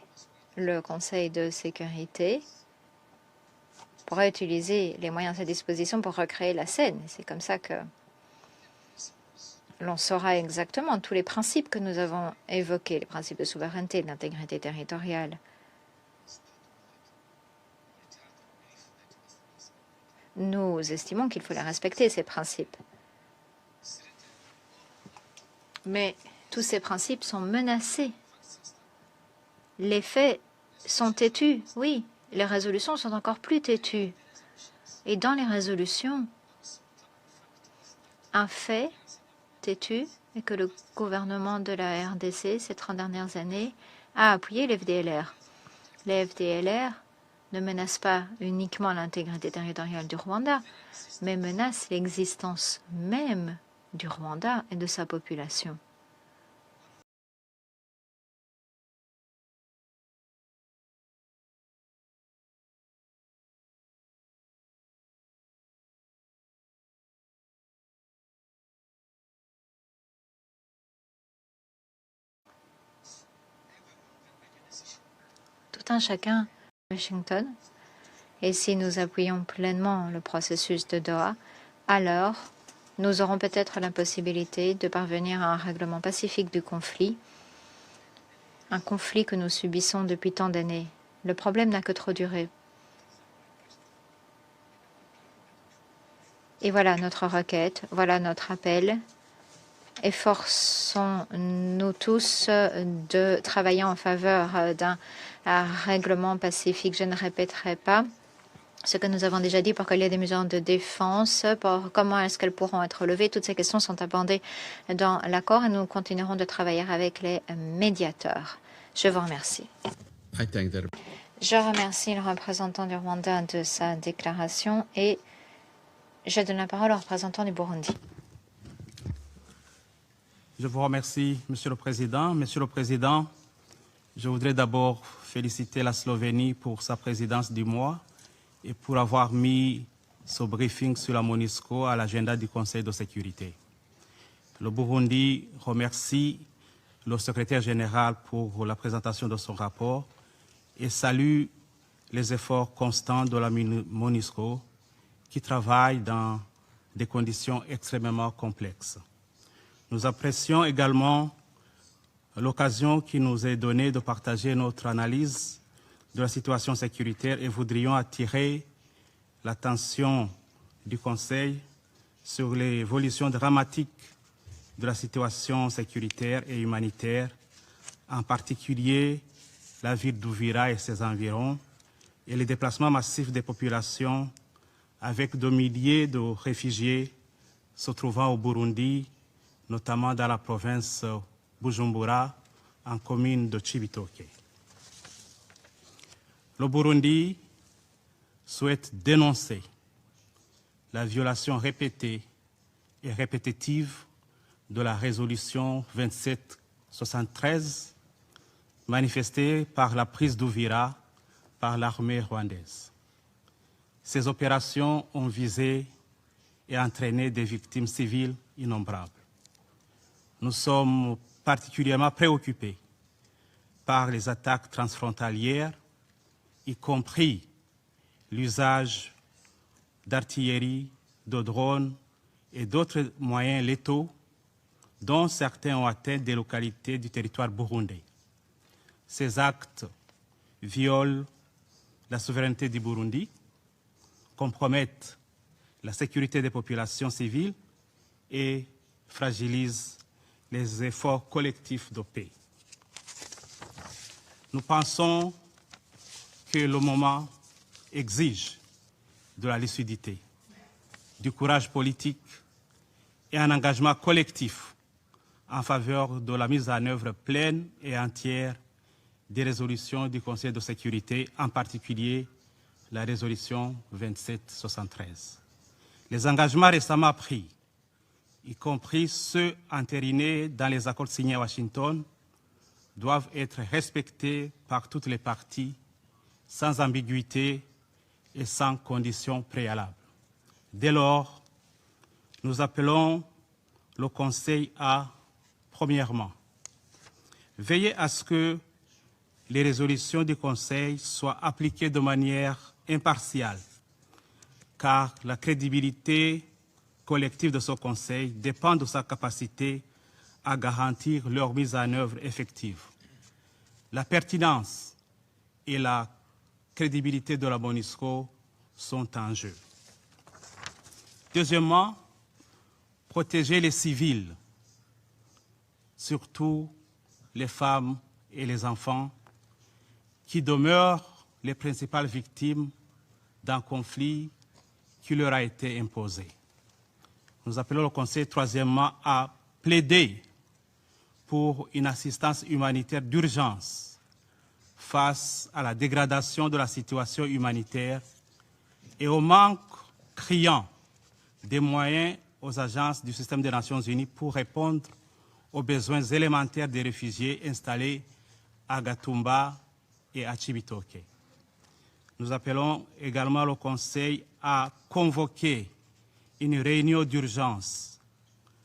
Le Conseil de sécurité pourra utiliser les moyens à sa disposition pour recréer la scène. C'est comme ça que l'on saura exactement tous les principes que nous avons évoqués, les principes de souveraineté, d'intégrité territoriale. Nous estimons qu'il faut les respecter, ces principes. Mais tous ces principes sont menacés. Les faits sont têtus, oui. Les résolutions sont encore plus têtues. Et dans les résolutions, un fait têtu est que le gouvernement de la RDC, ces 30 dernières années, a appuyé les FDLR. Les FDLR ne menace pas uniquement l'intégrité territoriale du Rwanda, mais menace l'existence même du Rwanda et de sa population. Tout un chacun à Washington, et si nous appuyons pleinement le processus de Doha, alors nous aurons peut-être la possibilité de parvenir à un règlement pacifique du conflit, un conflit que nous subissons depuis tant d'années. Le problème n'a que trop duré. Et voilà notre requête, voilà notre appel. Efforçons-nous tous de travailler en faveur d'un règlement pacifique. Je ne répéterai pas ce que nous avons déjà dit pour qu'il y ait des mesures de défense, pour comment est-ce qu'elles pourront être levées. Toutes ces questions sont abordées dans l'accord et nous continuerons de travailler avec les médiateurs. Je vous remercie. Je remercie le représentant du Rwanda de sa déclaration et je donne la parole au représentant du Burundi. Je vous remercie, Monsieur le Président. Monsieur le Président, je voudrais d'abord féliciter la Slovénie pour sa présidence du mois et pour avoir mis ce briefing sur la MONUSCO à l'agenda du Conseil de sécurité. Le Burundi remercie le secrétaire général pour la présentation de son rapport et salue les efforts constants de la MONUSCO qui travaille dans des conditions extrêmement complexes. Nous apprécions également l'occasion qui nous est donnée de partager notre analyse de la situation sécuritaire et voudrions attirer l'attention du Conseil sur l'évolution dramatique de la situation sécuritaire et humanitaire, en particulier la ville d'Uvira et ses environs, et les déplacements massifs des populations avec de milliers de réfugiés se trouvant au Burundi, notamment dans la province Bujumbura, en commune de Cibitoke. Le Burundi souhaite dénoncer la violation répétée et répétitive de la résolution 2773 manifestée par la prise d'Uvira par l'armée rwandaise. Ces opérations ont visé et entraîné des victimes civiles innombrables. Nous sommes particulièrement préoccupés par les attaques transfrontalières, y compris l'usage d'artillerie, de drones et d'autres moyens létaux dont certains ont atteint des localités du territoire burundais. Ces actes violent la souveraineté du Burundi, compromettent la sécurité des populations civiles et fragilisent les efforts collectifs de paix. Nous pensons que le moment exige de la lucidité, du courage politique et un engagement collectif en faveur de la mise en œuvre pleine et entière des résolutions du Conseil de sécurité, en particulier la résolution 2773. Les engagements récemment pris, y compris ceux entérinés dans les accords signés à Washington, doivent être respectés par toutes les parties, sans ambiguïté et sans conditions préalables. Dès lors, nous appelons le Conseil à, premièrement, veiller à ce que les résolutions du Conseil soient appliquées de manière impartiale, car la crédibilité collective de ce Conseil dépend de sa capacité à garantir leur mise en œuvre effective. La pertinence et la crédibilité de la MONUSCO sont en jeu. Deuxièmement, protéger les civils, surtout les femmes et les enfants, qui demeurent les principales victimes d'un conflit qui leur a été imposé. Nous appelons le Conseil, troisièmement, à plaider pour une assistance humanitaire d'urgence face à la dégradation de la situation humanitaire et au manque criant des moyens aux agences du système des Nations Unies pour répondre aux besoins élémentaires des réfugiés installés à Gatumba et à Cibitoke. Nous appelons également le Conseil à convoquer une réunion d'urgence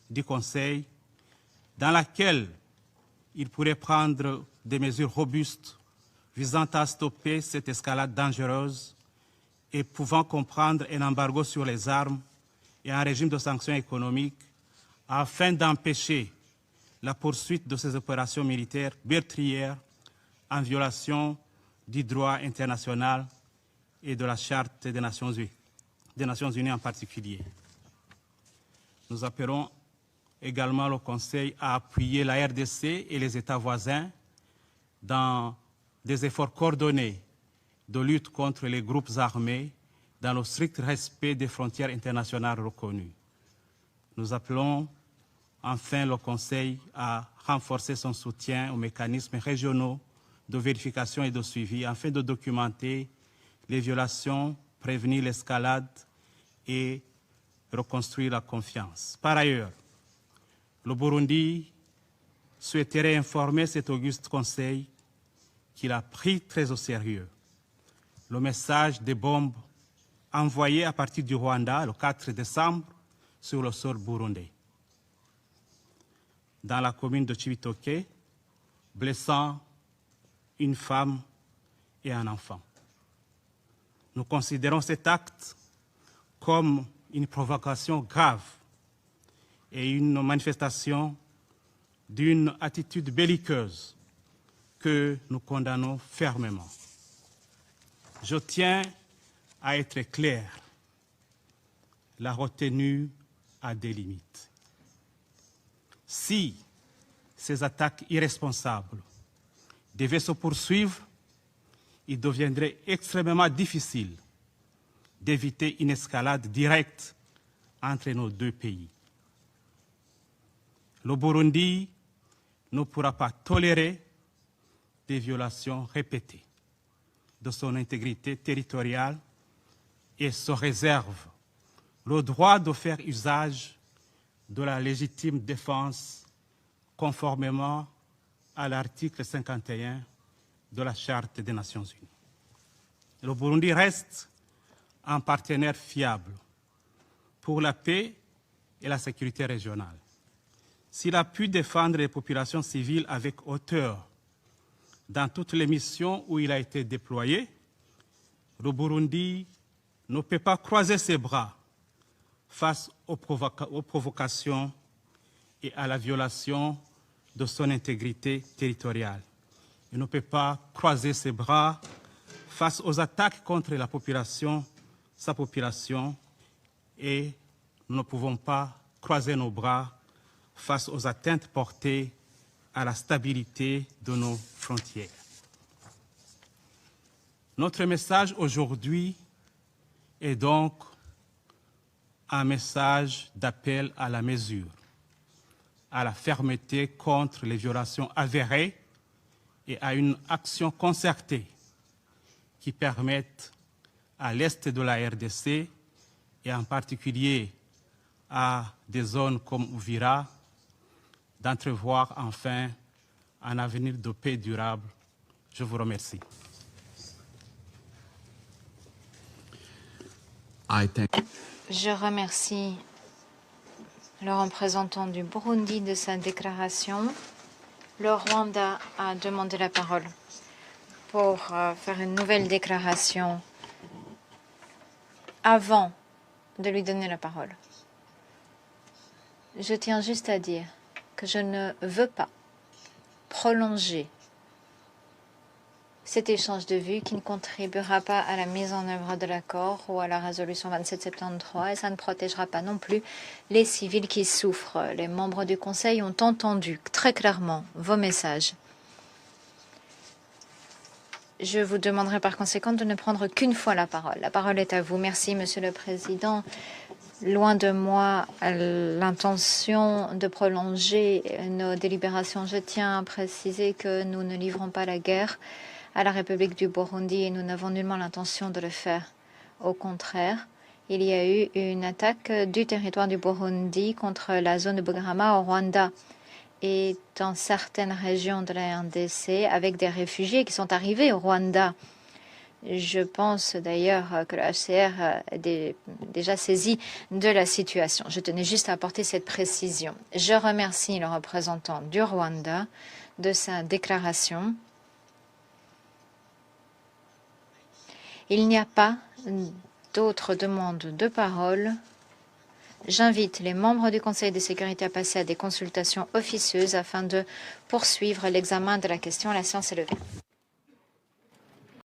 du Conseil dans laquelle il pourrait prendre des mesures robustes visant à stopper cette escalade dangereuse et pouvant comprendre un embargo sur les armes et un régime de sanctions économiques afin d'empêcher la poursuite de ces opérations militaires meurtrières en violation du droit international et de la Charte des Nations Unies en particulier. Nous appelons également le Conseil à appuyer la RDC et les États voisins dans des efforts coordonnés de lutte contre les groupes armés dans le strict respect des frontières internationales reconnues. Nous appelons enfin le Conseil à renforcer son soutien aux mécanismes régionaux de vérification et de suivi afin de documenter les violations, prévenir l'escalade et reconstruire la confiance. Par ailleurs, le Burundi souhaiterait informer cet auguste Conseil qu'il a pris très au sérieux le message des bombes envoyées à partir du Rwanda le 4 décembre sur le sol burundais, dans la commune de Cibitoke, blessant une femme et un enfant. Nous considérons cet acte comme une provocation grave et une manifestation d'une attitude belliqueuse que nous condamnons fermement. Je tiens à être clair, la retenue a des limites. Si ces attaques irresponsables devaient se poursuivre, il deviendrait extrêmement difficile d'éviter une escalade directe entre nos deux pays. Le Burundi ne pourra pas tolérer des violations répétées de son intégrité territoriale et se réserve le droit de faire usage de la légitime défense conformément à l'article 51 de la Charte des Nations Unies. Le Burundi reste un partenaire fiable pour la paix et la sécurité régionale. S'il a pu défendre les populations civiles avec hauteur dans toutes les missions où il a été déployé, le Burundi ne peut pas croiser ses bras face aux provocations et à la violation de son intégrité territoriale. Il ne peut pas croiser ses bras face aux attaques contre la population, sa population, et nous ne pouvons pas croiser nos bras face aux atteintes portées à la stabilité de nos frontières. Notre message aujourd'hui est donc un message d'appel à la mesure, à la fermeté contre les violations avérées et à une action concertée qui permette à l'est de la RDC et en particulier à des zones comme Uvira d'entrevoir enfin un avenir de paix durable. Je vous remercie. Je remercie le représentant du Burundi de sa déclaration. Le Rwanda a demandé la parole pour faire une nouvelle déclaration avant de lui donner la parole. Je tiens juste à dire que je ne veux pas prolonger cet échange de vues qui ne contribuera pas à la mise en œuvre de l'accord ou à la résolution 2773 et ça ne protégera pas non plus les civils qui souffrent. Les membres du Conseil ont entendu très clairement vos messages. Je vous demanderai par conséquent de ne prendre qu'une fois la parole. La parole est à vous. Merci, Monsieur le Président. Loin de moi l'intention de prolonger nos délibérations. Je tiens à préciser que nous ne livrons pas la guerre à la République du Burundi et nous n'avons nullement l'intention de le faire. Au contraire, il y a eu une attaque du territoire du Burundi contre la zone de Bugarama au Rwanda et dans certaines régions de la RDC avec des réfugiés qui sont arrivés au Rwanda. Je pense d'ailleurs que le HCR est déjà saisi de la situation. Je tenais juste à apporter cette précision. Je remercie le représentant du Rwanda de sa déclaration. Il n'y a pas d'autres demandes de parole. J'invite les membres du Conseil de sécurité à passer à des consultations officieuses afin de poursuivre l'examen de la question. La séance est levée.